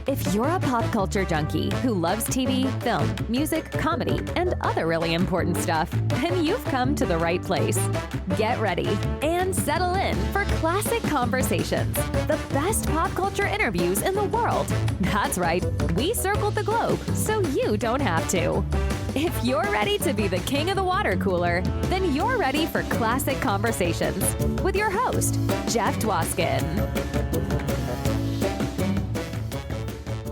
If you're a pop culture junkie who loves TV, film, music, comedy, and other really important stuff, then you've come to the right place. Get ready and settle in for Classic Conversations, the best pop culture interviews in the world. That's right, we circled the globe so you don't have to. If you're ready to be the king of the water cooler, then you're ready for Classic Conversations with your host, Jeff Dwoskin.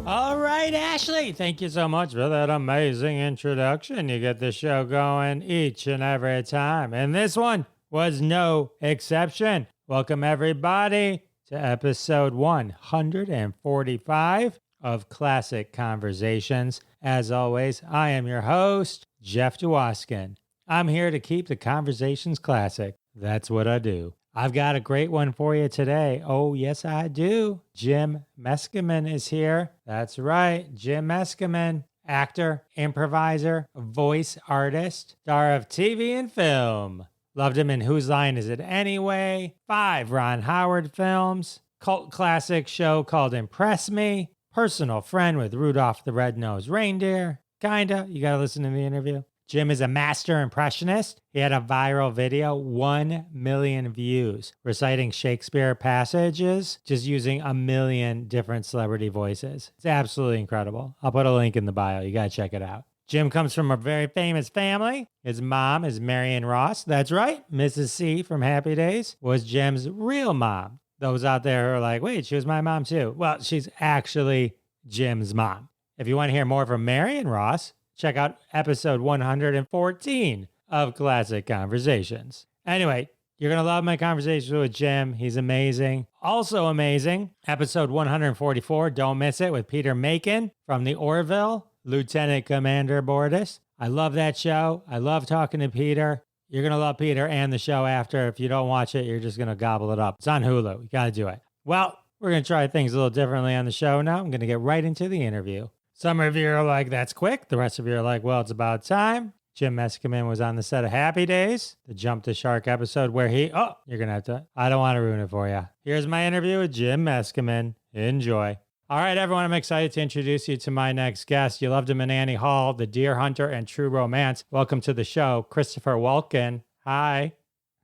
All right, Ashley, thank you so much for that amazing introduction. You get the show going each and every time, and this one was no exception. Welcome, everybody, to episode 145 of Classic Conversations. As always, I am your host, Jeff Dwoskin. I'm here to keep the conversations classic. That's what I do. I've got a great one for you today. Oh, yes, I do. Jim Meskimen is here. That's right, Jim Meskimen, actor, improviser, voice artist, star of TV and film. Loved him in Whose Line Is It Anyway? 5 Ron Howard films, cult classic show called Impress Me, personal friend with Rudolph the Red-Nosed Reindeer. Kinda, you gotta listen to the interview. Jim is a master impressionist. He had a viral video, 1 million views, reciting Shakespeare passages, just using a million different celebrity voices. It's absolutely incredible. I'll put a link in the bio. You gotta check it out. Jim comes from a very famous family. His mom is Marion Ross. That's right, Mrs. C from Happy Days was Jim's real mom. Those out there who are like, wait, she was my mom too. Well, she's actually Jim's mom. If you want to hear more from Marion Ross, check out episode 114 of Classic Conversations. Anyway, you're going to love my conversation with Jim. He's amazing. Also amazing, episode 144, don't miss it, with Peter Macon from the Orville, Lieutenant Commander Bordis. I love that show. I love talking to Peter. You're going to love Peter and the show after. If you don't watch it, you're just going to gobble it up. It's on Hulu. You got to do it. Well, we're going to try things a little differently on the show now. I'm going to get right into the interview. Some of you are like, that's quick. The rest of you are like, well, it's about time. Jim Meskimen was on the set of Happy Days, the Jump the Shark episode where you're going to have to, I don't want to ruin it for you. Here's my interview with Jim Meskimen. Enjoy. All right, everyone, I'm excited to introduce you to my next guest. You loved him in Annie Hall, The Deer Hunter, and True Romance. Welcome to the show, Christopher Walken. Hi.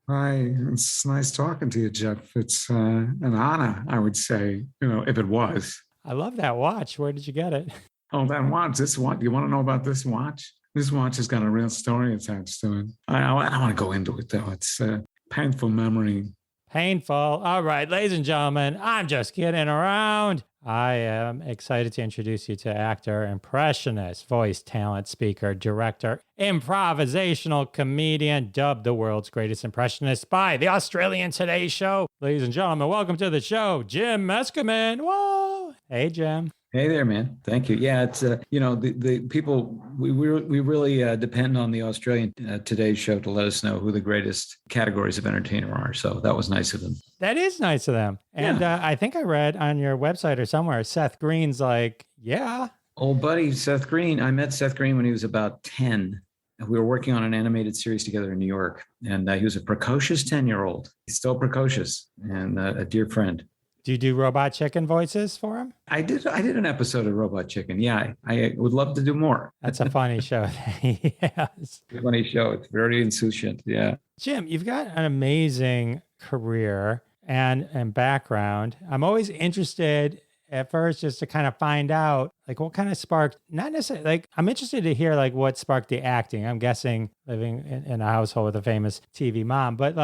Hi, it's nice talking to you, Jeff. It's an honor, I would say, if it was. I love that watch. Where did you get it? Oh, that watch, this watch. You want to know about this watch? This watch has got a real story attached to it. I don't want to go into it, though. It's a painful memory. Painful. All right, ladies and gentlemen, I'm just kidding around. I am excited to introduce you to actor, impressionist, voice talent, speaker, director, improvisational comedian, dubbed the world's greatest impressionist by the Australian Today Show. Ladies and gentlemen, welcome to the show, Jim Meskimen. Whoa. Hey, Jim. Hey there, man. Thank you. Yeah, it's, the people, we really depend on the Australian Today Show to let us know who the greatest categories of entertainer are. So that was nice of them. That is nice of them. And Yeah. I think I read on your website or somewhere, Seth Green's like, yeah. Old buddy, Seth Green. I met Seth Green when he was about 10. We were working on an animated series together in New York. And he was a precocious 10-year-old. He's still precocious and a dear friend. Do you do Robot Chicken voices for him? I did an episode of Robot Chicken. Yeah, I would love to do more. That's a funny show. Yes. Funny show. It's very insouciant. Yeah. Jim, you've got an amazing career and background. I'm always interested at first just to kind of find out like what kind of sparked, not necessarily like, I'm interested to hear like what sparked the acting. I'm guessing living in a household with a famous TV mom, but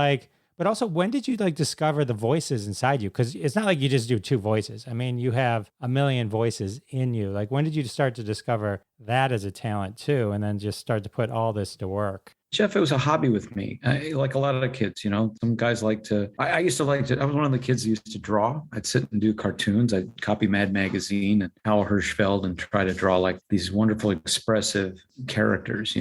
also, when did you like discover the voices inside you? Because it's not like you just do 2 voices. I mean, you have a million voices in you. Like, when did you start to discover that as a talent too, and then just start to put all this to work? Jeff, it was a hobby with me. Like a lot of the kids, some guys like to, I used to like to, I was one of the kids who used to draw. I'd sit and do cartoons. I'd copy Mad Magazine and Hal Hirschfeld and try to draw like these wonderful, expressive characters,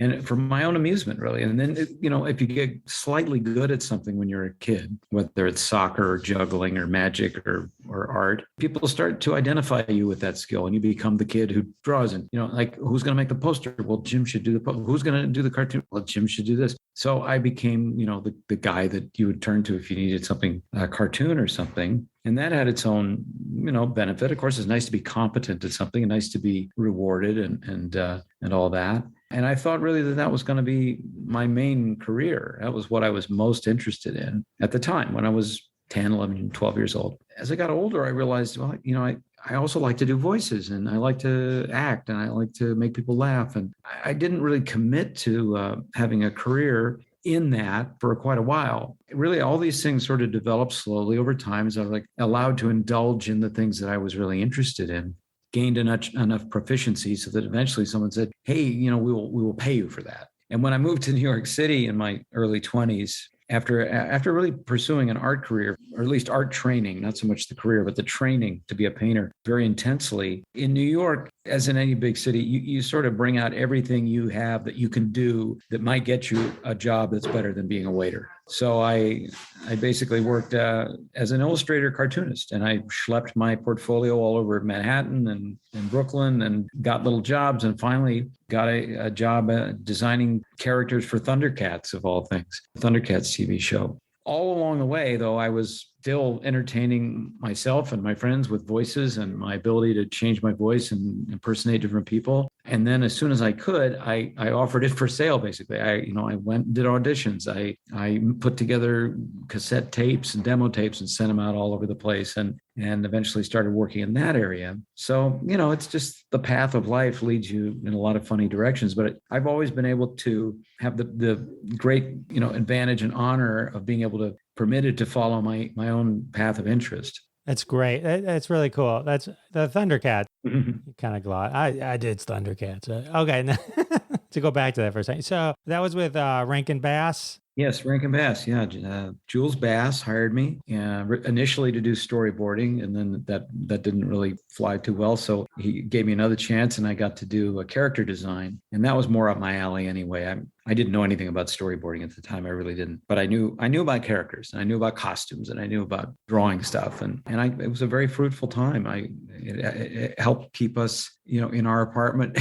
and for my own amusement, really. And then, if you get slightly good at something when you're a kid, whether it's soccer or juggling or magic or art, people start to identify you with that skill and you become the kid who draws. And, like, who's going to make the poster? Well, Jim should do the poster. Who's going to do the cartoon? Well, Jim should do this. So I became, the guy that you would turn to if you needed something, a cartoon or something. And that had its own, benefit. Of course, it's nice to be competent at something and nice to be rewarded and all that. And I thought really that was going to be my main career. That was what I was most interested in at the time when I was 10, 11, 12 years old. As I got older, I realized, well, I also like to do voices and I like to act and I like to make people laugh. And I didn't really commit to having a career in that for quite a while. Really, all these things sort of developed slowly over time as I was allowed to indulge in the things that I was really interested in, gained enough proficiency so that eventually someone said, hey, we will pay you for that. And when I moved to New York City in my early 20s, after really pursuing an art career, or at least art training, not so much the career, but the training to be a painter very intensely, in New York, as in any big city, you sort of bring out everything you have that you can do that might get you a job that's better than being a waiter. So I basically worked as an illustrator cartoonist, and I schlepped my portfolio all over Manhattan and Brooklyn and got little jobs, and finally got a job designing characters for Thundercats, of all things, Thundercats TV show. All along the way, though, I was still entertaining myself and my friends with voices and my ability to change my voice and impersonate different people. And then as soon as I could, I offered it for sale, basically. I went and did auditions. I put together cassette tapes and demo tapes and sent them out all over the place and eventually started working in that area. So, it's just the path of life leads you in a lot of funny directions. But I've always been able to have the great, advantage and honor of being able to permitted to follow my own path of interest. That's great. That's really cool. That's the Thundercats. Kind of glad I did Thundercats. Okay, to go back to that for a second. So that was with Rankin Bass. Yes, Rankin Bass. Yeah, Jules Bass hired me initially to do storyboarding, and then that didn't really fly too well. So he gave me another chance, and I got to do a character design, and that was more up my alley anyway. I didn't know anything about storyboarding at the time. I really didn't, but I knew about characters, and I knew about costumes, and I knew about drawing stuff, and it was a very fruitful time. It helped keep us, in our apartment.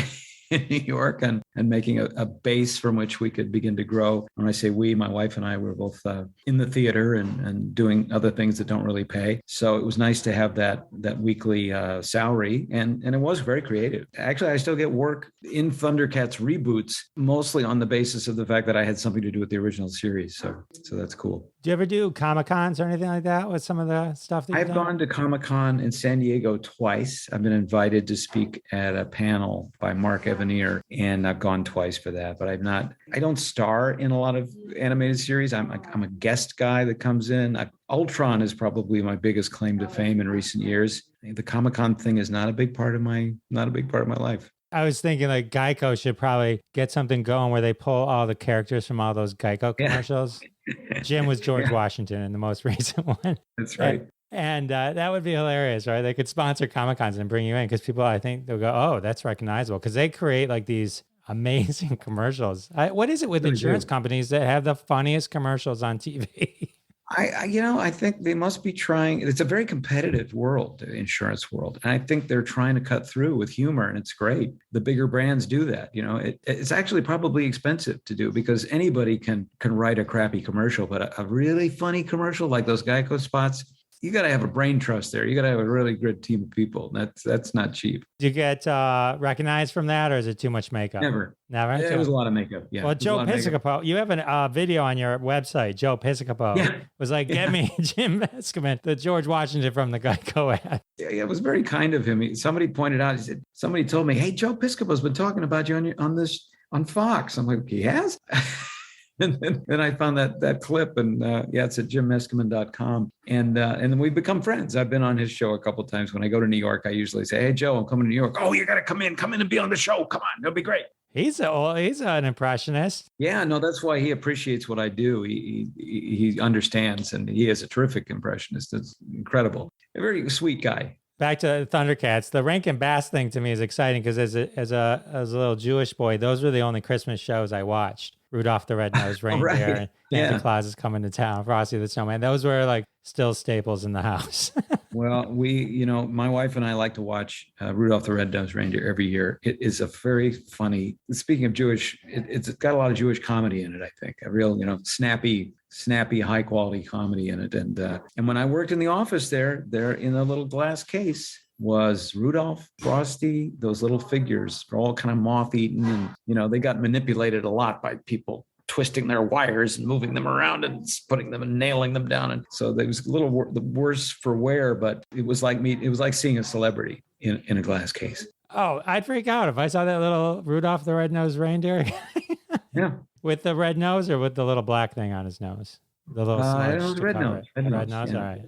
In New York and making a base from which we could begin to grow. When I say we, my wife and I were both in the theater and doing other things that don't really pay. So it was nice to have that weekly salary, and it was very creative. Actually, I still get work in Thundercats reboots, mostly on the basis of the fact that I had something to do with the original series. So that's cool. Do you ever do Comic-Cons or anything like that with some of the stuff that you've done? I've gone to Comic-Con in San Diego twice. I've been invited to speak at a panel by Mark Evanier, and I've gone twice for that. But I don't star in a lot of animated series. I'm a guest guy that comes in. Ultron is probably my biggest claim to fame in recent years. The Comic-Con thing is not a big part of my life. I was thinking GEICO should probably get something going where they pull all the characters from all those GEICO commercials. Yeah. Jim was George Washington in the most recent one. That's right. And that would be hilarious, right? They could sponsor Comic-Cons and bring you in because people, I think, they'll go, oh, that's recognizable, because they create these amazing commercials. What is it with insurance companies that have the funniest commercials on TV? I think they must be trying. It's a very competitive world, the insurance world. And I think they're trying to cut through with humor, and it's great. The bigger brands do that. It's actually probably expensive to do because anybody can write a crappy commercial, but a really funny commercial like those GEICO spots, you got to have a brain trust there. You got to have a really good team of people. That's not cheap. Do you get recognized from that, or is it too much makeup? Never. It was a lot of makeup. Yeah. Well, Joe Piscopo, you have a video on your website. Joe Piscopo was like, "Get me Jim Meskimen, the George Washington from the GEICO ad." Yeah, it was very kind of him. Somebody pointed out. He said, somebody told me, "Hey, Joe Piscopo's been talking about you on Fox." I'm like, "He has." And then I found that clip, and it's at jimmeskimen.com. And then we've become friends. I've been on his show a couple of times. When I go to New York, I usually say, "Hey, Joe, I'm coming to New York." "Oh, you got to come in and be on the show. Come on, it'll be great." He's an impressionist. Yeah, no, that's why he appreciates what I do. He understands, and he is a terrific impressionist. It's incredible. A very sweet guy. Back to Thundercats, the Rankin Bass thing to me is exciting because as a little Jewish boy, those were the only Christmas shows I watched. Rudolph the Red-Nosed Reindeer, right. and Santa Claus is coming to town, Frosty the Snowman. Those were still staples in the house. Well, my wife and I like to watch Rudolph the Red-Nosed Reindeer every year. It is a very funny, speaking of Jewish, it's got a lot of Jewish comedy in it, I think. A real, snappy snappy, high quality comedy in it. And when I worked in the office there in a little glass case was Rudolph, Frosty, those little figures. They're all kind of moth-eaten, and they got manipulated a lot by people twisting their wires and moving them around and putting them and nailing them down. And so there was a little the worse for wear, but it was like seeing a celebrity in a glass case. Oh, I'd freak out if I saw that little Rudolph the Red-Nosed Reindeer. Yeah. With the red nose or with the little black thing on his nose? The little it was red nose. Red nose. Yeah. All right.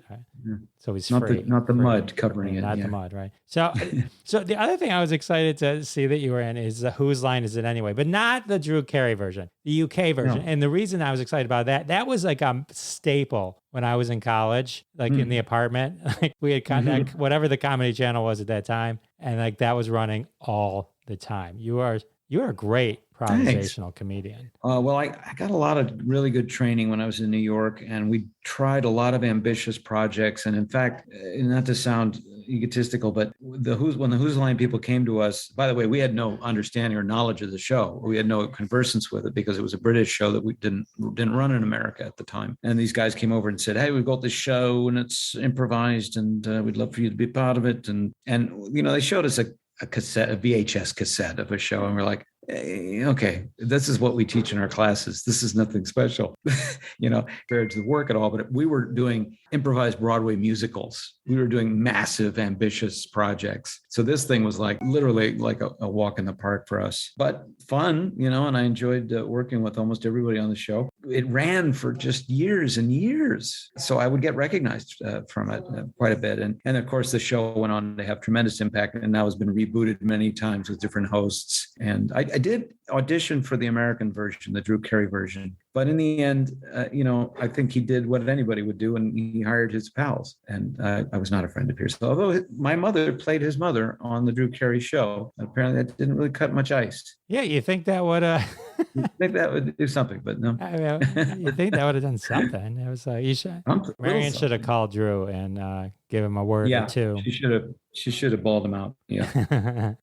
Yeah. So he's not free. Not the mud covering it. Not the mud, right? So the other thing I was excited to see that you were in is Whose Line Is It Anyway? But not the Drew Carey version, the UK version. No. And the reason I was excited about that was like a staple when I was in college, like in the apartment. Like we had contact, whatever the comedy channel was at that time, and like that was running all the time. You are a great improvisational comedian. Well, I got a lot of really good training when I was in New York, and we tried a lot of ambitious projects. And in fact, not to sound egotistical, but when the Whose Line people came to us, by the way, we had no understanding or knowledge of the show. We had no conversance with it because it was a British show that we didn't run in America at the time. And these guys came over and said, "Hey, we've got this show and it's improvised, and we'd love for you to be part of it." And they showed us a VHS cassette of a show, and we're like, okay, this is what we teach in our classes. This is nothing special, compared to the work at all. But we were doing improvised Broadway musicals. We were doing massive, ambitious projects. So this thing was like literally like a walk in the park for us, but fun, and I enjoyed working with almost everybody on the show. It ran for just years and years. So I would get recognized from it quite a bit. And of course, the show went on to have tremendous impact, and now has been rebooted many times with different hosts. And I did audition for the American version, the Drew Carey version. But in the end, I think he did what anybody would do, and he hired his pals. And I was not a friend of his. Although my mother played his mother on the Drew Carey show, apparently that didn't really cut much ice. Yeah, you think that would you think that would do something, but no. You think that would have done something. It was Marion should have called Drew and give him a word or two. She should have bawled him out. Yeah.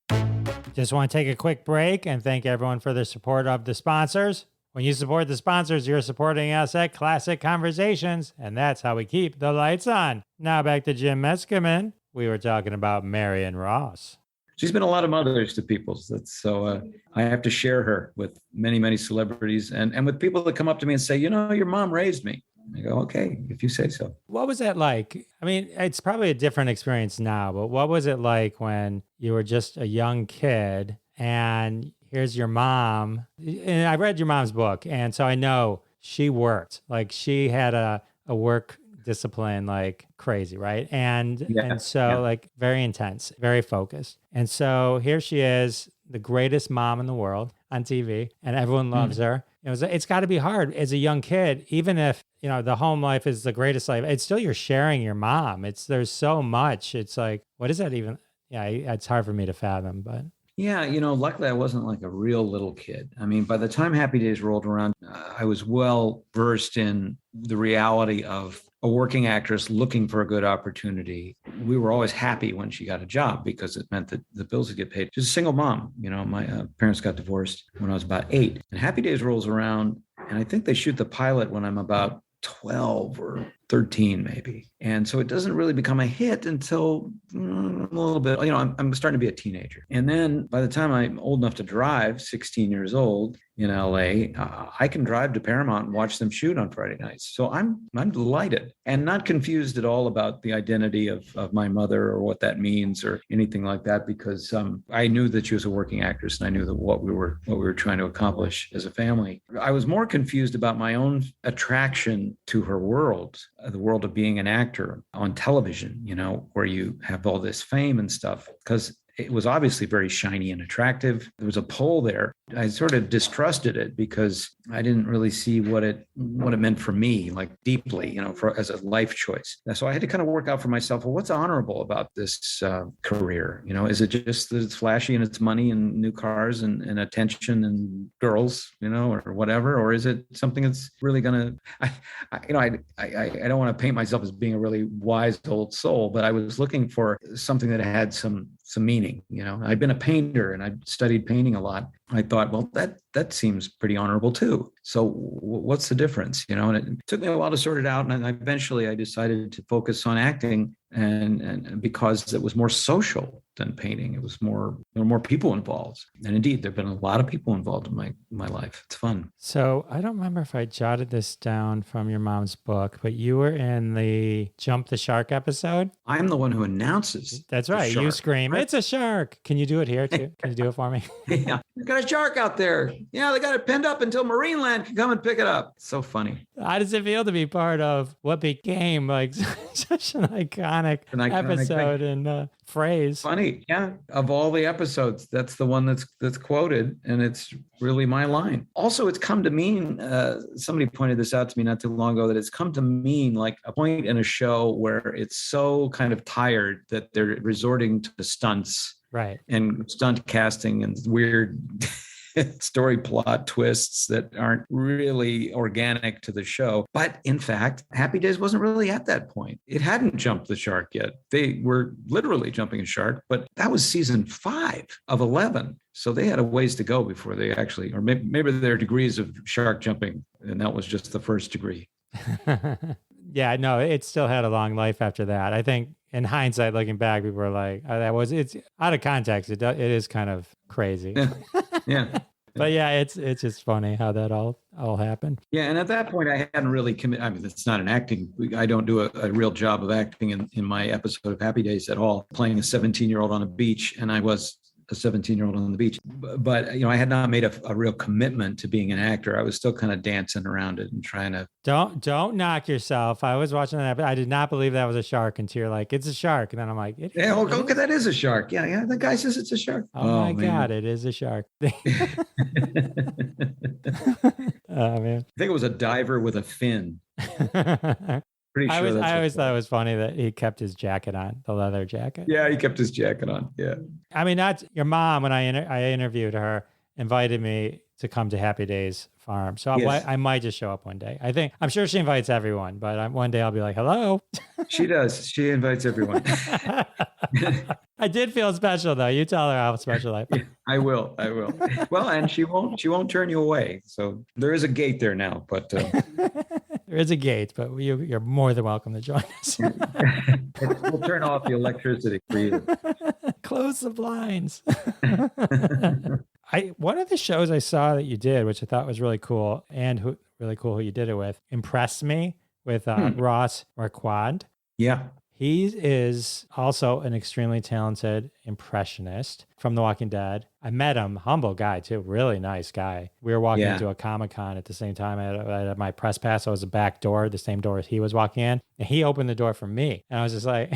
Just want to take a quick break and thank everyone for their support of the sponsors. When you support the sponsors, you're supporting us at Classic Conversations, and that's how we keep the lights on. Now back to Jim Meskimen. We were talking about Marion Ross. She's been a lot of mothers to people. So I have to share her with many, many celebrities and with people that come up to me and say, your mom raised me. I go, okay, if you say so. What was that like? I mean, it's probably a different experience now, but what was it like when you were just a young kid and here's your mom? And I read your mom's book, and so I know she worked. Like she had a work discipline like crazy, right? And like very intense, very focused. And so here she is, the greatest mom in the world on TV, and everyone loves her. It's got to be hard as a young kid, even if the home life is the greatest life. It's still you're sharing your mom. There's so much. It's like, what is that even? Yeah, it's hard for me to fathom, but. Yeah, luckily I wasn't like a real little kid. I mean, by the time Happy Days rolled around, I was well versed in the reality of a working actress looking for a good opportunity. We were always happy when she got a job because it meant that the bills would get paid. She's a single mom. My parents got divorced when I was about 8. And Happy Days rolls around, and I think they shoot the pilot when I'm about 12 or 13 maybe. And so it doesn't really become a hit until a little bit, I'm starting to be a teenager. And then by the time I'm old enough to drive, 16 years old in LA, I can drive to Paramount and watch them shoot on Friday nights. So I'm delighted and not confused at all about the identity of my mother or what that means or anything like that, because I knew that she was a working actress and I knew that what we were trying to accomplish as a family. I was more confused about my own attraction to her world, the world of being an actor on television, where you have all this fame and stuff, because it was obviously very shiny and attractive. There was a pull there. I sort of distrusted it because I didn't really see what it meant for me, like deeply, as a life choice. So I had to kind of work out for myself, well, what's honorable about this career? Is it just that it's flashy and it's money and new cars and attention and girls, or whatever? Or is it something that's really going to, I don't want to paint myself as being a really wise old soul, but I was looking for something that had some meaning. I'd been a painter and I'd studied painting a lot. I thought, well, that seems pretty honorable too. So what's the difference, And it took me a while to sort it out, and eventually I decided to focus on acting, and because it was more social than painting. It was there were more people involved, and indeed, there've been a lot of people involved in my life. It's fun. So I don't remember if I jotted this down from your mom's book, but you were in the Jump the Shark episode. I'm the one who announces. That's right. You scream, "It's a shark!" Can you do it here too? Can you do it for me? Yeah, they got a shark out there. Yeah, they got it pinned up until Marineland can come and pick it up. It's so funny. How does it feel to be part of what became like such an iconic episode and phrase? Funny, yeah. Of all the episodes, that's the one that's quoted, and it's really my line. Also, it's come to mean, somebody pointed this out to me not too long ago, that it's come to mean like a point in a show where it's so kind of tired that they're resorting to stunts. Right. And stunt casting and weird story plot twists that aren't really organic to the show. But in fact, Happy Days wasn't really at that point. It hadn't jumped the shark yet. They were literally jumping a shark, but that was season 5 of 11. So they had a ways to go before they actually, or maybe their degrees of shark jumping, and that was just the first degree. Yeah, no, it still had a long life after that. I think in hindsight, looking back, people were like, oh, it's out of context. It is kind of crazy. Yeah. But yeah, it's just funny how that all happened. Yeah, and at that point, I hadn't really committed. I mean, it's not an acting. I don't do a real job of acting in my episode of Happy Days at all, playing a 17-year-old on a beach, and I was a 17-year-old on the beach. But I had not made a real commitment to being an actor. I was still kind of dancing around it and trying to. Don't knock yourself. I was watching that, but I did not believe that was a shark until you're like, it's a shark. And then I'm like, yeah, okay, that is a shark. Yeah. The guy says it's a shark. Oh my God, it is a shark. Oh man. I think it was a diver with a fin. Pretty sure I always thought it was funny that he kept his jacket on, the leather jacket. Yeah, he kept his jacket on. Yeah. I mean, that's your mom, when I interviewed her, invited me to come to Happy Days Farm. So yes. I might just show up one day. I'm sure she invites everyone, but one day I'll be like, hello. She does. She invites everyone. I did feel special though. You tell her how special I feel. Yeah, I will. Well, and she won't turn you away. So there is a gate there now, but there is a gate, but you're more than welcome to join us. We'll turn off the electricity for you. Close the blinds. One of the shows I saw that you did, which I thought was really cool, and really cool who you did it with, impressed me with Ross Marquand. Yeah. He is also an extremely talented impressionist from The Walking Dead. I met him, humble guy too, really nice guy. We were walking into a Comic-Con at the same time. I had my press pass. I was the back door, the same door as he was walking in, and he opened the door for me. And I was just like,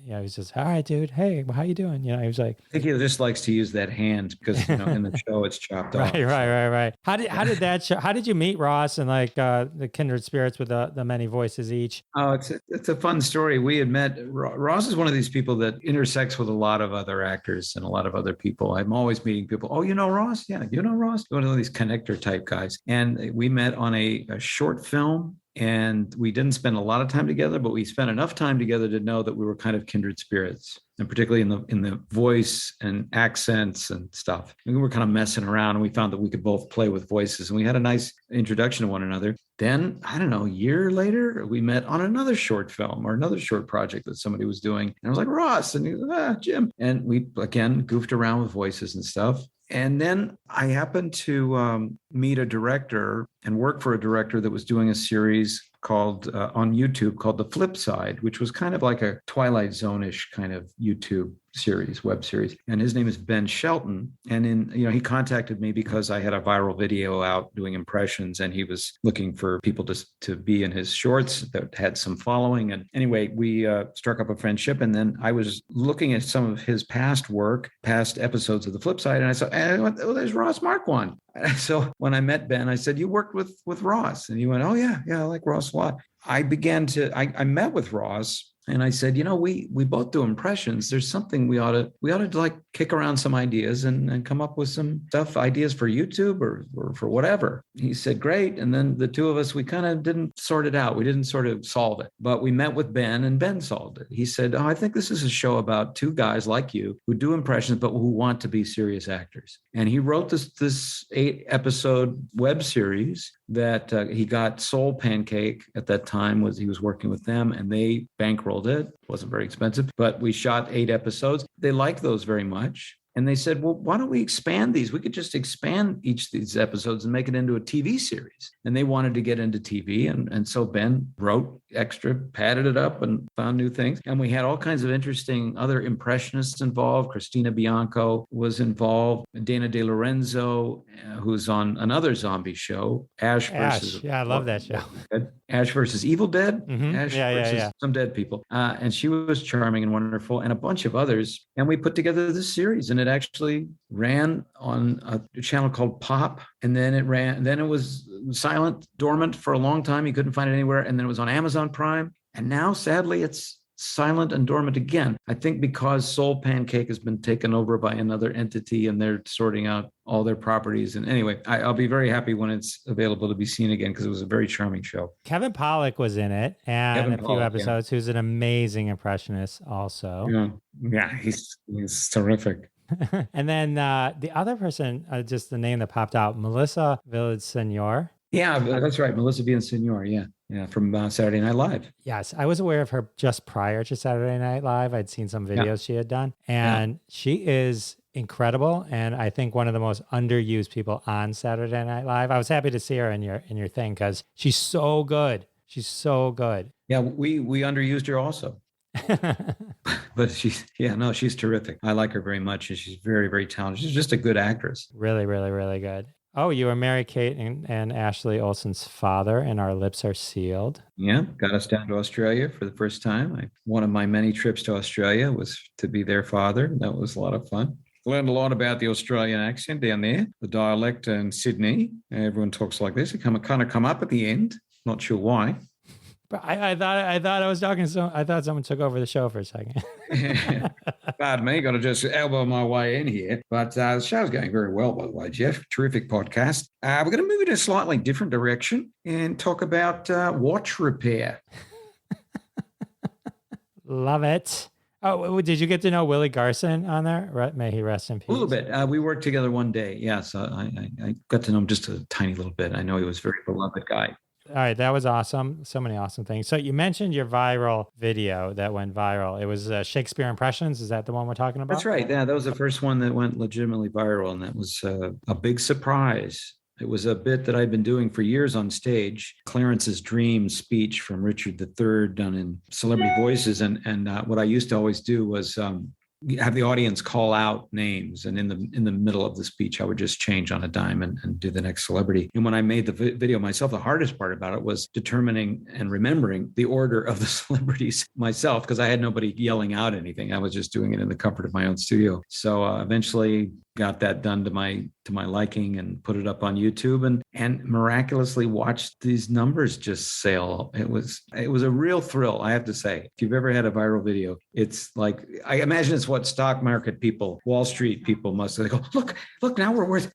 he was just, all right, dude. Hey, how you doing? He was like, I think he just likes to use that hand because in the show it's chopped off. Right. How did that show? How did you meet Ross and like the kindred spirits with the many voices each? Oh, it's a fun story. We had met. Ross is one of these people that intersects with a lot of other actors and a lot of other people. I'm always meeting people. Oh, you know Ross? Yeah, you know Ross? One of these connector type guys. And we met on a short film. And we didn't spend a lot of time together, but we spent enough time together to know that we were kind of kindred spirits, and particularly in the voice and accents and stuff. And we were kind of messing around, and we found that we could both play with voices, and we had a nice introduction to one another. Then, I don't know, a year later, we met on another short film or another short project that somebody was doing. And I was like, Ross, and he was, Jim. And we, again, goofed around with voices and stuff. And then I happened to meet a director and work for a director that was doing a series called on YouTube called The Flip Side, which was kind of like a Twilight Zone-ish kind of YouTube series, web series. And his name is Ben Shelton. And he contacted me because I had a viral video out doing impressions, and he was looking for people to be in his shorts that had some following. And anyway, we struck up a friendship. And then I was looking at some of his past work, past episodes of The Flip Side, and I saw, oh, there's Ross Marquand. So when I met Ben, I said, you worked with Ross? And he went, oh, yeah, I like Ross a lot. I met with Ross And I said, we both do impressions. There's something we ought to like kick around some ideas and come up with some stuff, ideas for YouTube or for whatever. He said, great. And then the two of us, we kind of didn't sort it out. We didn't sort of solve it, but we met with Ben and Ben solved it. He said, I think this is a show about two guys like you who do impressions, but who want to be serious actors. And he wrote this 8-episode web series that he got Soul Pancake at that time. He was working with them, and they bankrolled it. It wasn't very expensive, but we shot 8 episodes. They liked those very much. And they said, well, why don't we expand these? We could just expand each of these episodes and make it into a TV series. And they wanted to get into TV. And so Ben wrote extra, padded it up and found new things. And we had all kinds of interesting other impressionists involved. Christina Bianco was involved. Dana De Lorenzo, who's on another zombie show, Ash versus... Yeah, I love that show. Ash versus Evil Dead. Mm-hmm. Ash versus some dead people. And she was charming and wonderful, and a bunch of others. And we put together this series, and it actually ran on a channel called Pop. And then it was silent, dormant for a long time. You couldn't find it anywhere. And then it was on Amazon Prime. And now, sadly, it's silent and dormant again. I think because Soul Pancake has been taken over by another entity and they're sorting out all their properties. And anyway, I'll be very happy when it's available to be seen again, because it was a very charming show. Kevin Pollak was in it and few episodes, who's an amazing impressionist also. Yeah, he's terrific. And then the other person, just the name that popped out, Melissa Villaseñor. Yeah, that's right. Melissa Villaseñor. Yeah, from Saturday Night Live. Yes, I was aware of her just prior to Saturday Night Live. I'd seen some videos she had done, and she is incredible. And I think one of the most underused people on Saturday Night Live. I was happy to see her in your thing because she's so good. She's so good. Yeah, we underused her also. But she's terrific. I like her very much, and she's very, very talented. She's just a good actress. Really, really, really good. Oh, you were Mary-Kate and Ashley Olsen's father, and Our Lips Are Sealed. Yeah, got us down to Australia for the first time. One of my many trips to Australia was to be their father. That was a lot of fun. Learned a lot about the Australian accent down there, the dialect in Sydney. Everyone talks like this. It kind of come up at the end. Not sure why. But I thought I was talking. So I thought someone took over the show for a second. Pardon me, got to just elbow my way in here. But the show's going very well, by the way, Jeff. Terrific podcast. We're going to move in a slightly different direction and talk about watch repair. Love it. Oh, did you get to know Willie Garson on there? May he rest in peace. A little bit. We worked together one day. Yes, I got to know him just a tiny little bit. I know he was a very beloved guy. All right, that was awesome. So many awesome things. So you mentioned your viral video that went viral. It was Shakespeare Impressions. Is that the one we're talking about? That's right. Yeah, that was the first one that went legitimately viral, and that was a big surprise. It was a bit that I'd been doing for years on stage, Clarence's Dream speech from Richard III done in celebrity voices. And what I used to always do was have the audience call out names, and in the middle of the speech I would just change on a dime and do the next celebrity. And when I made the video myself, the hardest part about it was determining and remembering the order of the celebrities myself, because I had nobody yelling out anything. I was just doing it in the comfort of my own studio. So eventually got that done to my liking and put it up on YouTube, and miraculously watched these numbers just sail. It was a real thrill, I have to say. If you've ever had a viral video, it's like, I imagine it's what stock market people, Wall Street people must. They go, look, now we're worth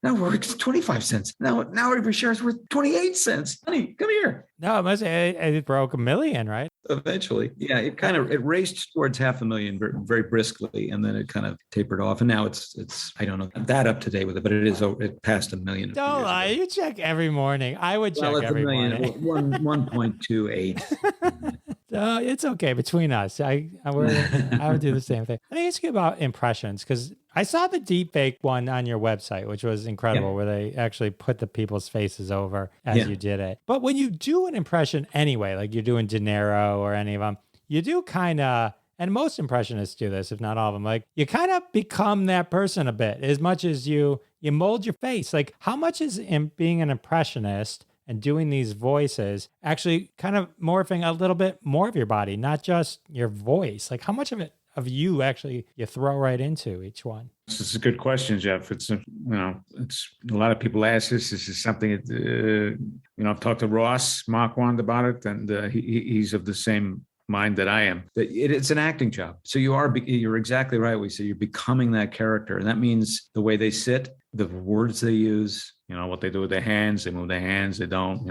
25 cents. Now every share is worth 28 cents. Honey, come here. No, it broke 1 million, right? Eventually. Yeah, it raced towards 500,000 very, very briskly, and then it kind of tapered off. And now it's I don't know that up to date with it, but it passed 1 million. Don't lie. You check every morning. I would check every morning. 1.28. It's okay between us. I would do the same thing. Let me ask you about impressions, because I saw the deepfake one on your website, which was incredible, where they actually put the people's faces over as you did it. But when you do an impression anyway, like you're doing De Niro or any of them, you do kind of, and most impressionists do this, if not all of them, like you kind of become that person a bit, as much as you mold your face. Like how much is being an impressionist and doing these voices actually kind of morphing a little bit more of your body, not just your voice? Like how much of it of you actually you throw right into each one? This is a good question, Jeff. It's it's a lot of people ask this. This is something that I've talked to Ross Marquand about it, and he's of the same mind that I am, that it's an acting job. So you're exactly right. We say you're becoming that character. And that means the way they sit, the words they use, what they do with their hands, they move their hands, they don't,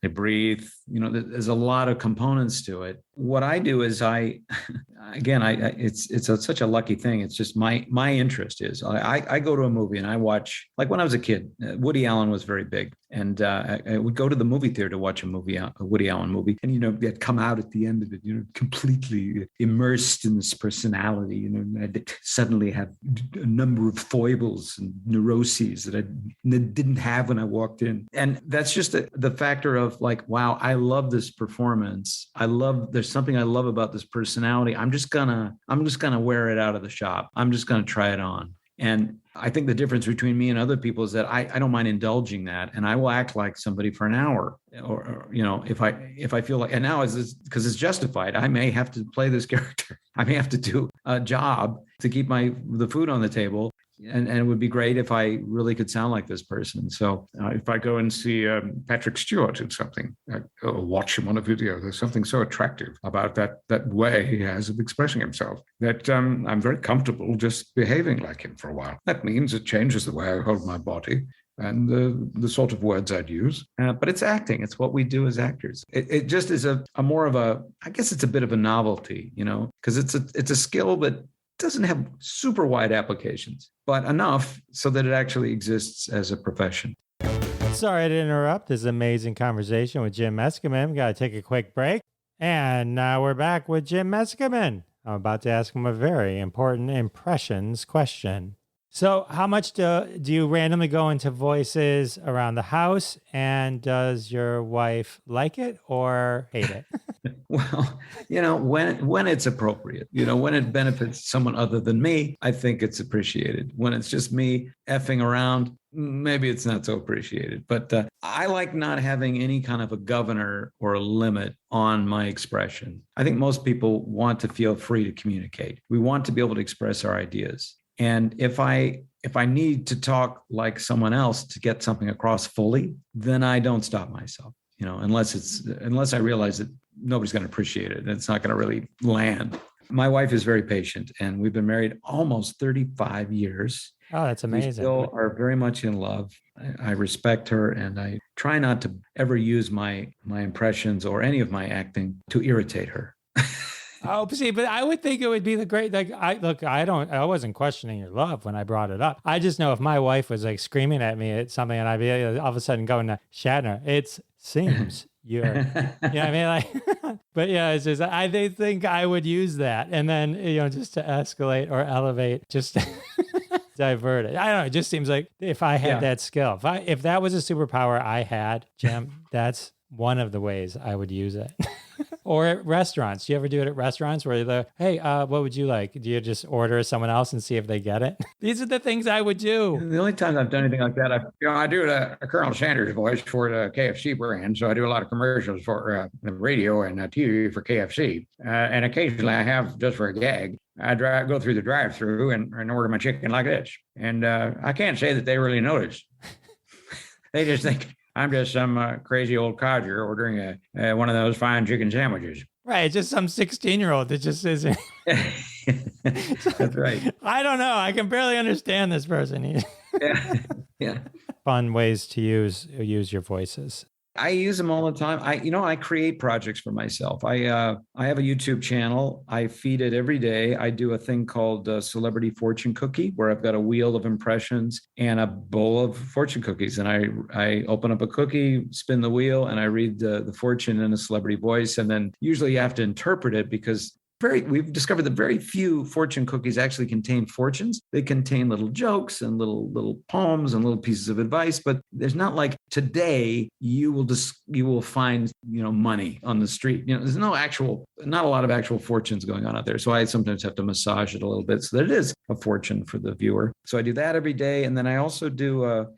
they breathe, there's a lot of components to it. What I do is it's such a lucky thing. It's just my interest is I go to a movie and I watch, like when I was a kid, Woody Allen was very big. And I would go to the movie theater to watch a Woody Allen movie. And, I'd come out at the end of it, completely immersed in this personality, I'd suddenly have a number of foibles and neuroses that I didn't have when I walked in. And that's just the factor of like, wow, I love this performance. There's something I love about this personality. I'm just gonna wear it out of the shop. I'm just gonna try it on. And I think the difference between me and other people is that I don't mind indulging that, and I will act like somebody for an hour, or if I feel like, and now because it's justified, I may have to play this character. I may have to do a job to keep the food on the table. And it would be great if I really could sound like this person. So if I go and see Patrick Stewart in something, or watch him on a video, there's something so attractive about that way he has of expressing himself that I'm very comfortable just behaving like him for a while. That means it changes the way I hold my body and the sort of words I'd use. But it's acting. It's what we do as actors. It just is a more of a, I guess it's a bit of a novelty, because it's a skill that doesn't have super wide applications, but enough so that it actually exists as a profession. Sorry to interrupt this amazing conversation with Jim Meskimen. We got to take a quick break. And now we're back with Jim Meskimen. I'm about to ask him a very important impressions question. So how much do you randomly go into voices around the house? And does your wife like it or hate it? Well, when it's appropriate, when it benefits someone other than me, I think it's appreciated. When it's just me effing around, maybe it's not so appreciated. But I like not having any kind of a governor or a limit on my expression. I think most people want to feel free to communicate. We want to be able to express our ideas. And if I need to talk like someone else to get something across fully, then I don't stop myself, unless I realize that nobody's going to appreciate it and it's not going to really land. My wife is very patient, and we've been married almost 35 years. Oh, that's amazing. We still are very much in love. I respect her, and I try not to ever use my impressions or any of my acting to irritate her. Oh, see, but I would think it would be I wasn't questioning your love when I brought it up. I just know if my wife was like screaming at me at something and I'd be all of a sudden going to Shatner, it seems you're, you know what I mean? Like, but yeah, it's just, they think I would use that. And then, just to escalate or elevate, just divert it. I don't know. It just seems like if I had that skill, if that was a superpower I had, Jim, that's one of the ways I would use it. Or at restaurants. Do you ever do it at restaurants where they're, hey, what would you like? Do you just order someone else and see if they get it? These are the things I would do. The only time I've done anything like that, I do a Colonel Sanders voice for the KFC brand. So I do a lot of commercials for the radio and TV for KFC. And occasionally I have, just for a gag, I go through the drive-through and order my chicken like this. And I can't say that they really notice. They just think I'm just some crazy old codger ordering one of those fine chicken sandwiches. Right, just some 16-year-old that just isn't. That's right. I don't know. I can barely understand this person. Yeah. Fun ways to use your voices. I use them all the time. I create projects for myself. I have a YouTube channel. I feed it every day. I do a thing called Celebrity Fortune Cookie, where I've got a wheel of impressions and a bowl of fortune cookies. And I open up a cookie, spin the wheel, and I read the fortune in a celebrity voice. And then usually you have to interpret it because we've discovered that very few fortune cookies actually contain fortunes. They contain little jokes and little poems and little pieces of advice, but there's not like today you will find, money on the street. There's not a lot of actual fortunes going on out there. So I sometimes have to massage it a little bit so that it is a fortune for the viewer. So I do that every day. And then I also do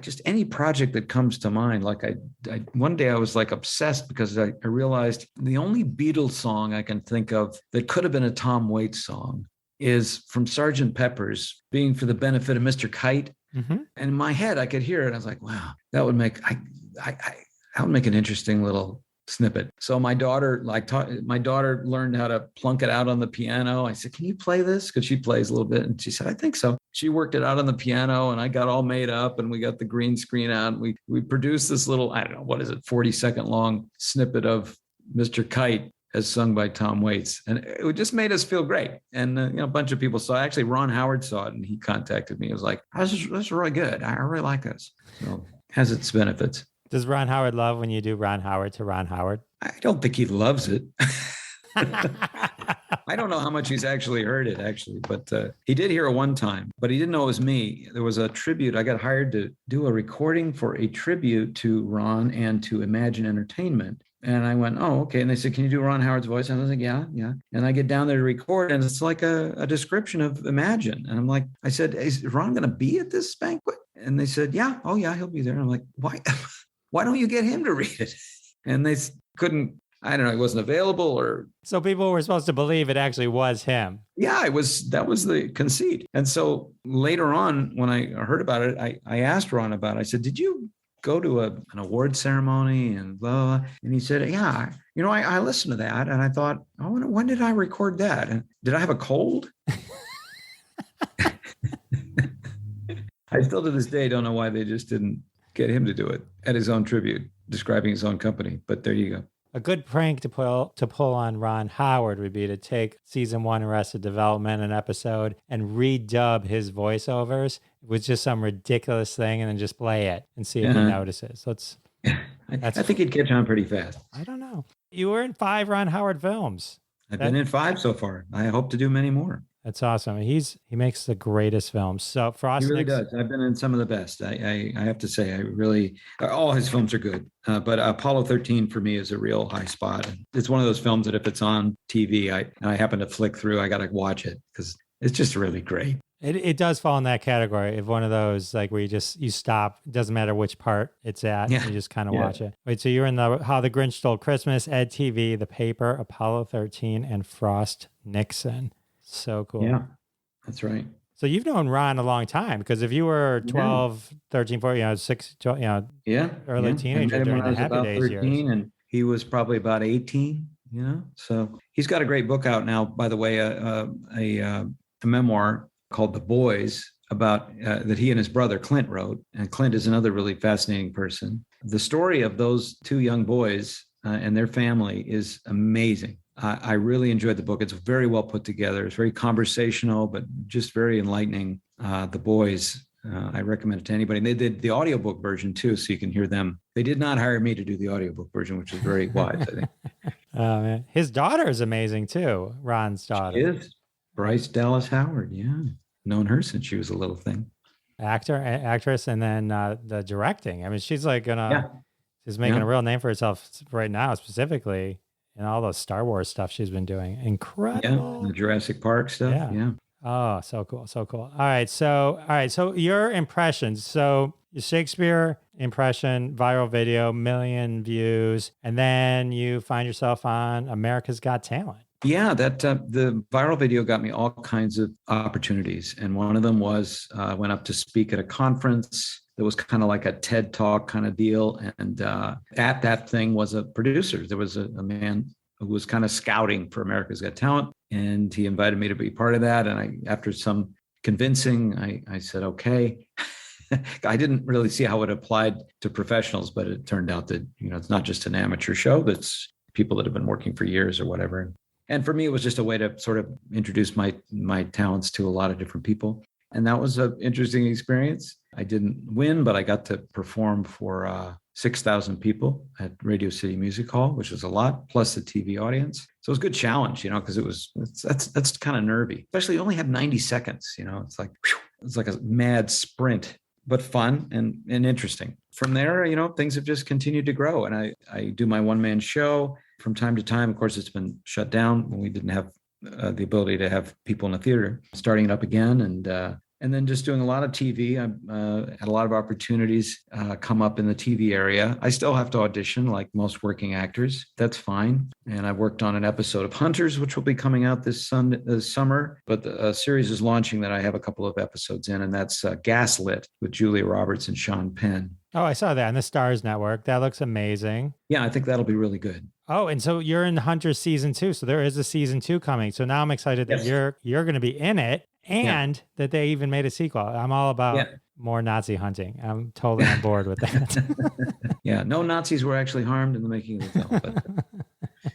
just any project that comes to mind. Like one day I was like obsessed because I realized the only Beatles song I can think of that could have been a Tom Waits song is from Sgt. Pepper's, Being for the Benefit of Mr. Kite. Mm-hmm. And in my head, I could hear it. I was like, wow, that would make an interesting little snippet. So my daughter learned how to plunk it out on the piano. I said, can you play this? Because she plays a little bit. And she said, I think so. She worked it out on the piano and I got all made up and we got the green screen out. And we produced this little, I don't know, what is it, 40-second long snippet of Mr. Kite as sung by Tom Waits. And it just made us feel great. And a bunch of people saw it. Actually, Ron Howard saw it and he contacted me. He was like, this is really good. I really like this. So it has its benefits. Does Ron Howard love when you do Ron Howard to Ron Howard? I don't think he loves it. I don't know how much he's actually heard it, but he did hear it one time, but he didn't know it was me. There was a tribute. I got hired to do a recording for a tribute to Ron and to Imagine Entertainment. And I went, oh, okay. And they said, can you do Ron Howard's voice? And I was like, yeah. And I get down there to record, and it's like a description of Imagine. And I'm like, I said, is Ron going to be at this banquet? And they said, yeah. Oh, yeah, he'll be there. And I'm like, why? Why don't you get him to read it? And they couldn't. I don't know, he wasn't available or. So people were supposed to believe it actually was him. Yeah, that was the conceit. And so later on, when I heard about it, I asked Ron about it. I said, did you go to an award ceremony and blah, blah? And he said, yeah, I listened to that. And I thought, oh, when did I record that? And did I have a cold? I still to this day don't know why they just didn't get him to do it at his own tribute, describing his own company. But there you go. A good prank to pull on Ron Howard would be to take season 1 Arrested Development, an episode, and redub his voiceovers with just some ridiculous thing and then just play it and see if he notices. I think he'd catch on pretty fast. I don't know. You were in 5 Ron Howard films. I've been in 5 so far. I hope to do many more. That's awesome. He makes the greatest films. So Frost, he really does. I've been in some of the best. I have to say, all his films are good. But Apollo 13 for me is a real high spot. It's one of those films that if it's on TV, I happen to flick through, I got to watch it because it's just really great. It does fall in that category of one of those like where you stop. It doesn't matter which part it's at. Yeah. You just kind of watch it. Wait, so you're in How the Grinch Stole Christmas, Ed TV, The Paper, Apollo 13, and Frost Nixon. So cool. Yeah, that's right. So you've known Ron a long time because if you were 12, 13, 14, 6, 12, early teenager during the Happy Days 13 years. And he was probably about 18, So he's got a great book out now, by the way, a memoir called The Boys about that he and his brother Clint wrote. And Clint is another really fascinating person. The story of those 2 young boys and their family is amazing. I really enjoyed the book. It's very well put together. It's very conversational, but just very enlightening. The Boys, I recommend it to anybody. And they did the audiobook version too, so you can hear them. They did not hire me to do the audiobook version, which is very wise, I think. Oh, man. His daughter is amazing too, Ron's daughter. She is. Bryce Dallas Howard, yeah. Known her since she was a little thing. Actress, and then the directing. I mean, she's like she's making a real name for herself right now, specifically. And all those Star Wars stuff she's been doing. Incredible. Yeah, the Jurassic Park stuff. Yeah. Oh, so cool. So cool. All right. So your impressions. So your Shakespeare impression, viral video, 1 million views. And then you find yourself on America's Got Talent. Yeah, that the viral video got me all kinds of opportunities. And one of them was I went up to speak at a conference. It was kind of like a TED Talk kind of deal. And at that thing was a producer. There was a man who was kind of scouting for America's Got Talent. And he invited me to be part of that. And after some convincing, I said, okay. I didn't really see how it applied to professionals, but it turned out that, it's not just an amateur show. That's people that have been working for years or whatever. And for me, it was just a way to sort of introduce my talents to a lot of different people. And that was an interesting experience. I didn't win, but I got to perform for 6,000 people at Radio City Music Hall, which was a lot, plus the TV audience. So it was a good challenge, because that's kind of nervy, especially you only have 90 seconds, it's like a mad sprint, but fun and interesting. From there, things have just continued to grow. And I do my one-man show from time to time. Of course, it's been shut down when we didn't have the ability to have people in the theater. Starting it up again, and then just doing a lot of TV. I had a lot of opportunities come up in the TV area. I still have to audition like most working actors. That's fine. And I worked on an episode of Hunters, which will be coming out this summer. But the series is launching that I have a couple of episodes in, and that's Gaslit with Julia Roberts and Sean Penn. Oh, I saw that on the Stars Network. That looks amazing. Yeah, I think that'll be really good. Oh, and so you're in Hunters season 2. So there is a season 2 coming. So now I'm excited that Yes. you're going to be in it and that they even made a sequel. I'm all about more Nazi hunting. I'm totally on board with that. Yeah, no Nazis were actually harmed in the making of the film.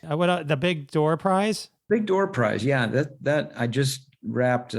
But What the big door prize? big door prize. Yeah, that I just wrapped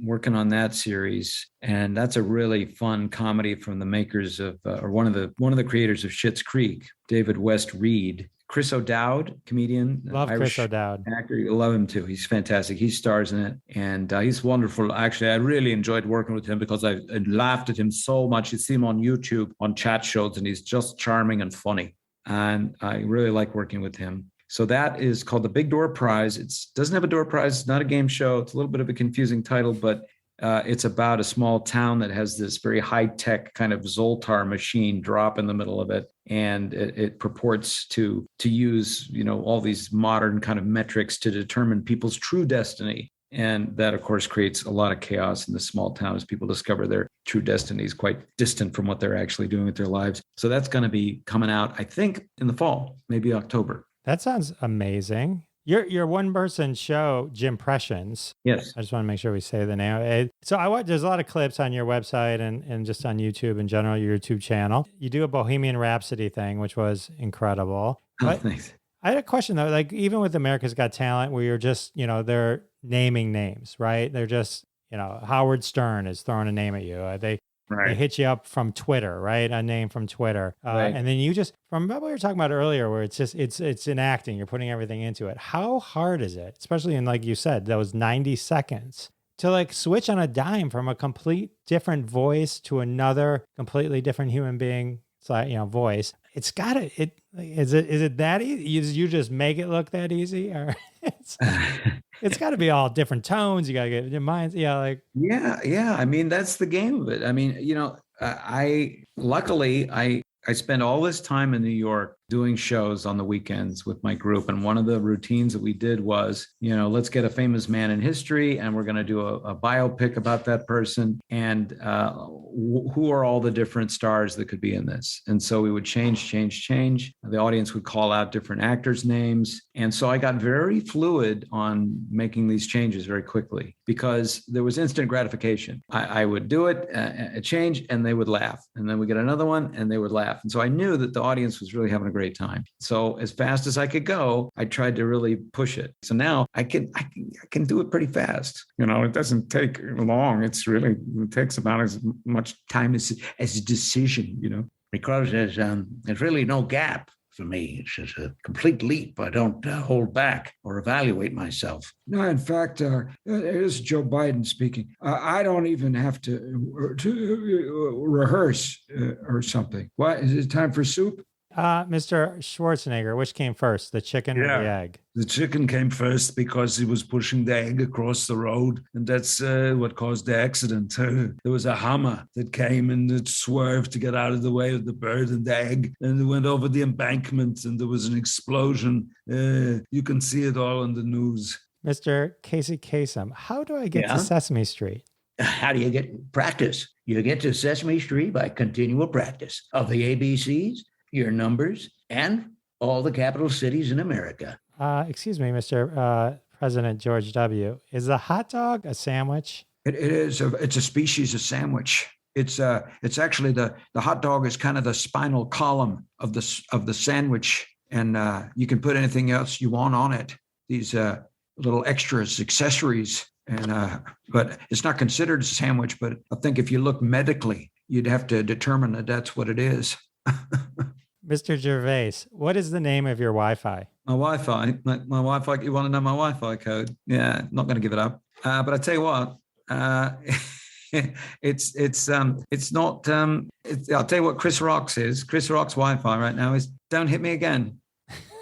working on that series, and that's a really fun comedy from the makers of or one of the creators of Schitt's Creek, David West Reed. Chris O'Dowd, comedian, Love Irish Chris O'Dowd. actor. You love him too. He's fantastic. He stars in it, and he's wonderful. Actually, I really enjoyed working with him because I laughed at him so much. You see him on YouTube on chat shows, and he's just charming and funny. And I really like working with him. So that is called the Big Door Prize. It doesn't have a door prize. It's not a game show. It's a little bit of a confusing title, but it's about a small town that has this very high-tech kind of Zoltar machine drop in the middle of it. And it purports to use, all these modern kind of metrics to determine people's true destiny. And that, of course, creates a lot of chaos in this small town as people discover their true destiny is quite distant from what they're actually doing with their lives. So that's going to be coming out, I think, in the fall, maybe October. That sounds amazing. Your one-person show, Jimpressions. Yes. I just want to make sure we say the name. So there's a lot of clips on your website and just on YouTube in general, your YouTube channel. You do a Bohemian Rhapsody thing, which was incredible. Oh, thanks. I had a question though, like even with America's Got Talent, where you're just, they're naming names, right? They're just, Howard Stern is throwing a name at you. They hit you up from Twitter, right? A name from Twitter. Right. And then you just, from what we were talking about earlier, where it's just, it's enacting, you're putting everything into it. How hard is it, especially in, like you said, those 90 seconds to like switch on a dime from a complete different voice to another completely different human being, voice? It's gotta, is it that easy? You just make it look that easy? Or it's got to be all different tones. You got to get your minds. Yeah. I mean, that's the game of it. I mean, luckily I spend all this time in New York doing shows on the weekends with my group. And one of the routines that we did was, let's get a famous man in history and we're going to do a biopic about that person. And who are all the different stars that could be in this? And so we would change. The audience would call out different actors' names. And so I got very fluid on making these changes very quickly because there was instant gratification. I would do it, a change, and they would laugh. And then we get another one and they would laugh. And so I knew that the audience was really having a great time. So as fast as I could go, I tried to really push it. So now I can do it pretty fast. It doesn't take long. It takes about as much time as a decision, Because there's really no gap for me. It's just a complete leap. I don't hold back or evaluate myself. No, in fact, here's Joe Biden speaking. I don't even have to rehearse or something. What, is it time for soup? Mr. Schwarzenegger, which came first, the chicken or the egg? The chicken came first because he was pushing the egg across the road, and that's what caused the accident. There was a Hummer that came and it swerved to get out of the way of the bird and the egg, and it went over the embankment, and there was an explosion. You can see it all on the news. Mr. Casey Kasem, how do I get to Sesame Street? How do you get practice? You get to Sesame Street by continual practice of the ABCs, your numbers, and all the capital cities in America. Excuse me, Mr. President George W. Is a hot dog a sandwich? It is. It's a species of sandwich. It's actually the hot dog is kind of the spinal column of the sandwich, and you can put anything else you want on it. These little extras, accessories, and but it's not considered a sandwich. But I think if you look medically, you'd have to determine that that's what it is. Mr. Gervais, what is the name of your Wi-Fi? My Wi-Fi, my Wi-Fi. You want to know my Wi-Fi code? Yeah, not going to give it up. But I tell you what, it's not. I'll tell you what Chris Rock's is. Chris Rock's Wi-Fi right now is "Don't hit me again."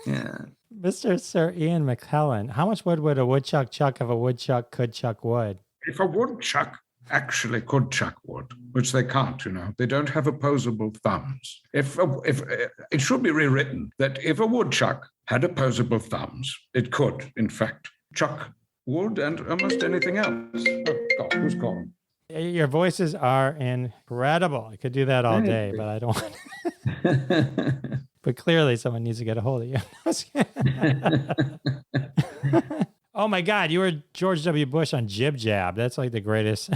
Yeah. Mr. Sir Ian McKellen, how much wood would a woodchuck chuck if a woodchuck could chuck wood? If a woodchuck actually could chuck wood, which they can't, they don't have opposable thumbs. If it should be rewritten that if a woodchuck had opposable thumbs, it could, in fact, chuck wood and almost anything else. Oh God, who's calling? Your voices are incredible. I could do that all day, but I don't want. But clearly someone needs to get a hold of you. Oh my God, you were George W. Bush on Jib Jab. That's like the greatest.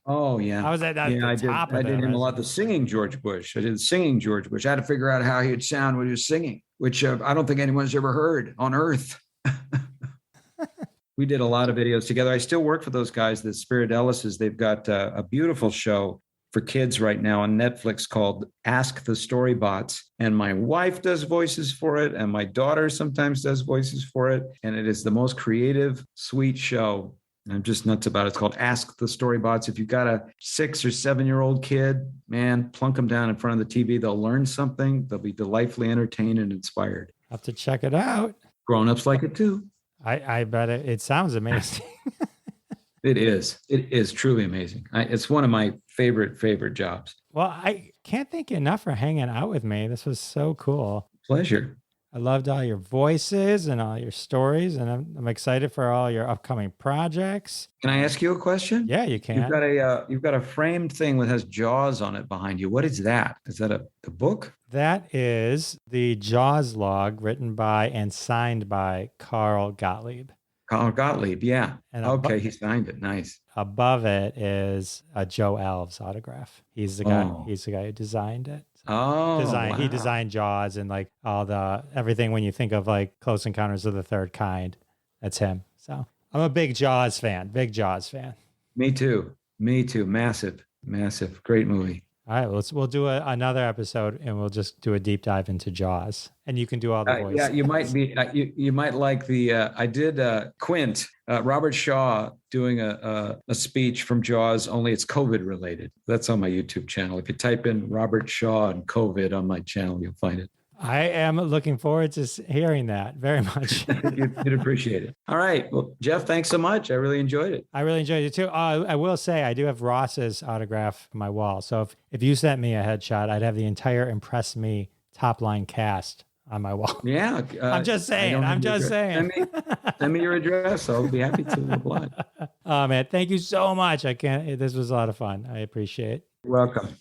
Oh yeah. I was at the Yeah, top I of did that him a lot. resume. The singing George Bush. I did the singing George Bush. I had to figure out how he'd sound when he was singing, which I don't think anyone's ever heard on Earth. We did a lot of videos together. I still work for those guys, the Spirit Ellises. They've got a beautiful show for kids right now on Netflix called Ask the Storybots. And my wife does voices for it, and my daughter sometimes does voices for it. And it is the most creative, sweet show. I'm just nuts about it. It's called Ask the Storybots. If you've got a 6 or 7-year-old kid, man, plunk them down in front of the TV. They'll learn something. They'll be delightfully entertained and inspired. I'll have to check it out. Grown-ups like it too. I bet it sounds amazing. It is. It is truly amazing. It's one of my favorite jobs. Well, I can't thank you enough for hanging out with me. This was so cool. Pleasure. I loved all your voices and all your stories, and I'm excited for all your upcoming projects. Can I ask you a question? Yeah, you can. You've got a framed thing that has Jaws on it behind you. What is that? Is that a book? That is the Jaws log written by and signed by Carl Gottlieb. Carl Gottlieb, yeah. And Okay, he signed it. Nice. Above it is a Joe Alves autograph. He's the guy. Oh. He's the guy who designed it. Oh, He wow. designed Jaws and like everything when you think of like Close Encounters of the Third Kind. That's him. So I'm a big Jaws fan. Big Jaws fan. Me too. Massive. Great movie. All right, we'll do another episode and we'll just do a deep dive into Jaws, and you can do all the voices. Yeah, you might be. You might like the. I did Quint, Robert Shaw doing a speech from Jaws. Only it's COVID related. That's on my YouTube channel. If you type in Robert Shaw and COVID on my channel, you'll find it. I am looking forward to hearing that very much. You'd appreciate it. All right. Well, Jeff, thanks so much. I really enjoyed it. I really enjoyed it too. I will say I do have Ross's autograph on my wall. So if you sent me a headshot, I'd have the entire Impress Me top line cast on my wall. Yeah. I'm just saying. Send me your address. I'll be happy to oblige. Oh man, thank you so much. This was a lot of fun. I appreciate it. You're welcome.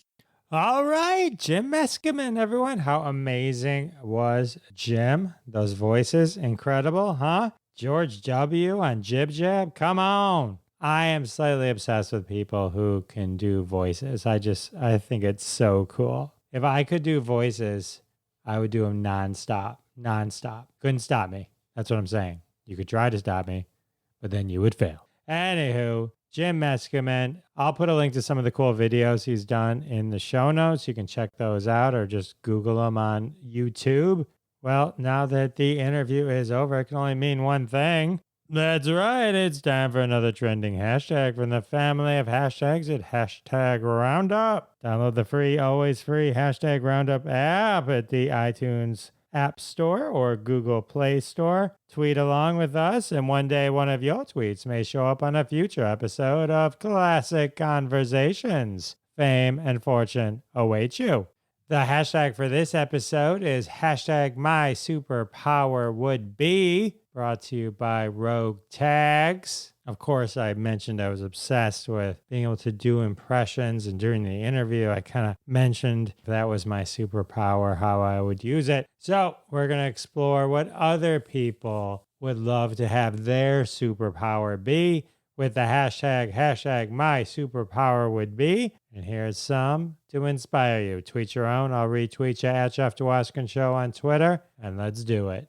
All right, Jim Meskimen, everyone. How amazing was Jim? Those voices, incredible, huh? George W. on Jib Jab, come on. I am slightly obsessed with people who can do voices. I think it's so cool. If I could do voices, I would do them nonstop. Couldn't stop me. That's what I'm saying. You could try to stop me, but then you would fail. Anywho, Jim Meskimen. I'll put a link to some of the cool videos he's done in the show notes. You can check those out or just Google them on YouTube. Well, now that the interview is over, it can only mean one thing. That's right. It's time for another trending hashtag from the family of hashtags at hashtag Roundup. Download the free, always free hashtag Roundup app at the iTunes App Store or Google Play Store. Tweet along with us, and one day one of your tweets may show up on a future episode of Classic Conversations. Fame and fortune await you. The hashtag for this episode is hashtag My Superpower Would Be, brought to you by Rogue Tags. Of course, I mentioned I was obsessed with being able to do impressions, and during the interview, I kind of mentioned that was my superpower, how I would use it. So we're going to explore what other people would love to have their superpower be with the hashtag My Superpower Would Be. And here's some to inspire you. Tweet your own. I'll retweet you at Jeff Dwoskin Show on Twitter, and let's do it.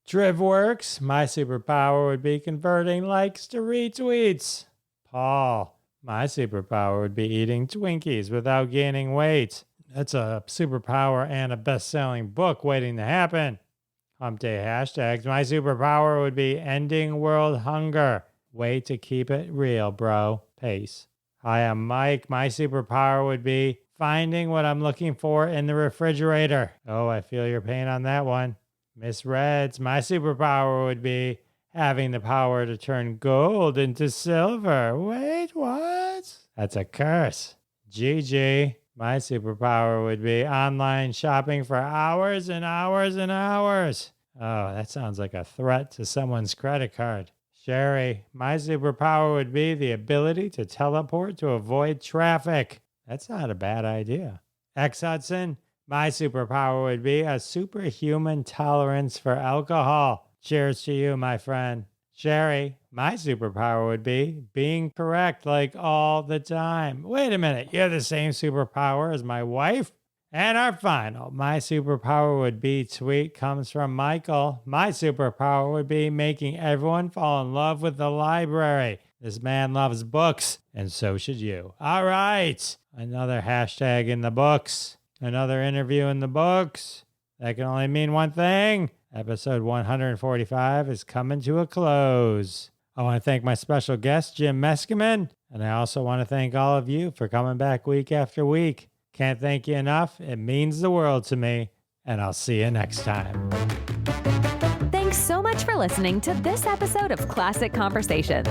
DrivWorks, my superpower would be converting likes to retweets. Paul, my superpower would be eating Twinkies without gaining weight. That's a superpower and a best-selling book waiting to happen. Hump Day hashtags, my superpower would be ending world hunger. Way to keep it real, bro. Peace. Hi, I'm Mike. My superpower would be finding what I'm looking for in the refrigerator. Oh, I feel your pain on that one. Miss Reds, my superpower would be having the power to turn gold into silver. Wait, what? That's a curse. GG, my superpower would be online shopping for hours and hours and hours. Oh, that sounds like a threat to someone's credit card. Sherry, my superpower would be the ability to teleport to avoid traffic. That's not a bad idea. X Hudson, my superpower would be a superhuman tolerance for alcohol. Cheers to you, my friend. Sherry, my superpower would be being correct like all the time. Wait a minute, you have the same superpower as my wife? And our final, my superpower would be tweet comes from Michael. My superpower would be making everyone fall in love with the library. This man loves books, and so should you. All right, another hashtag in the books, another interview in the books. That can only mean one thing. Episode 145 is coming to a close. I want to thank my special guest, Jim Meskimen, and I also want to thank all of you for coming back week after week. Can't thank you enough. It means the world to me, and I'll see you next time. Thanks so much for listening to this episode of Classic Conversations.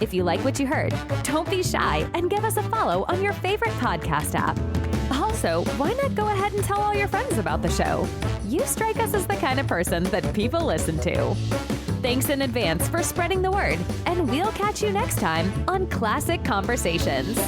If you like what you heard, don't be shy and give us a follow on your favorite podcast app. Also, why not go ahead and tell all your friends about the show? You strike us as the kind of person that people listen to. Thanks in advance for spreading the word, and we'll catch you next time on Classic Conversations.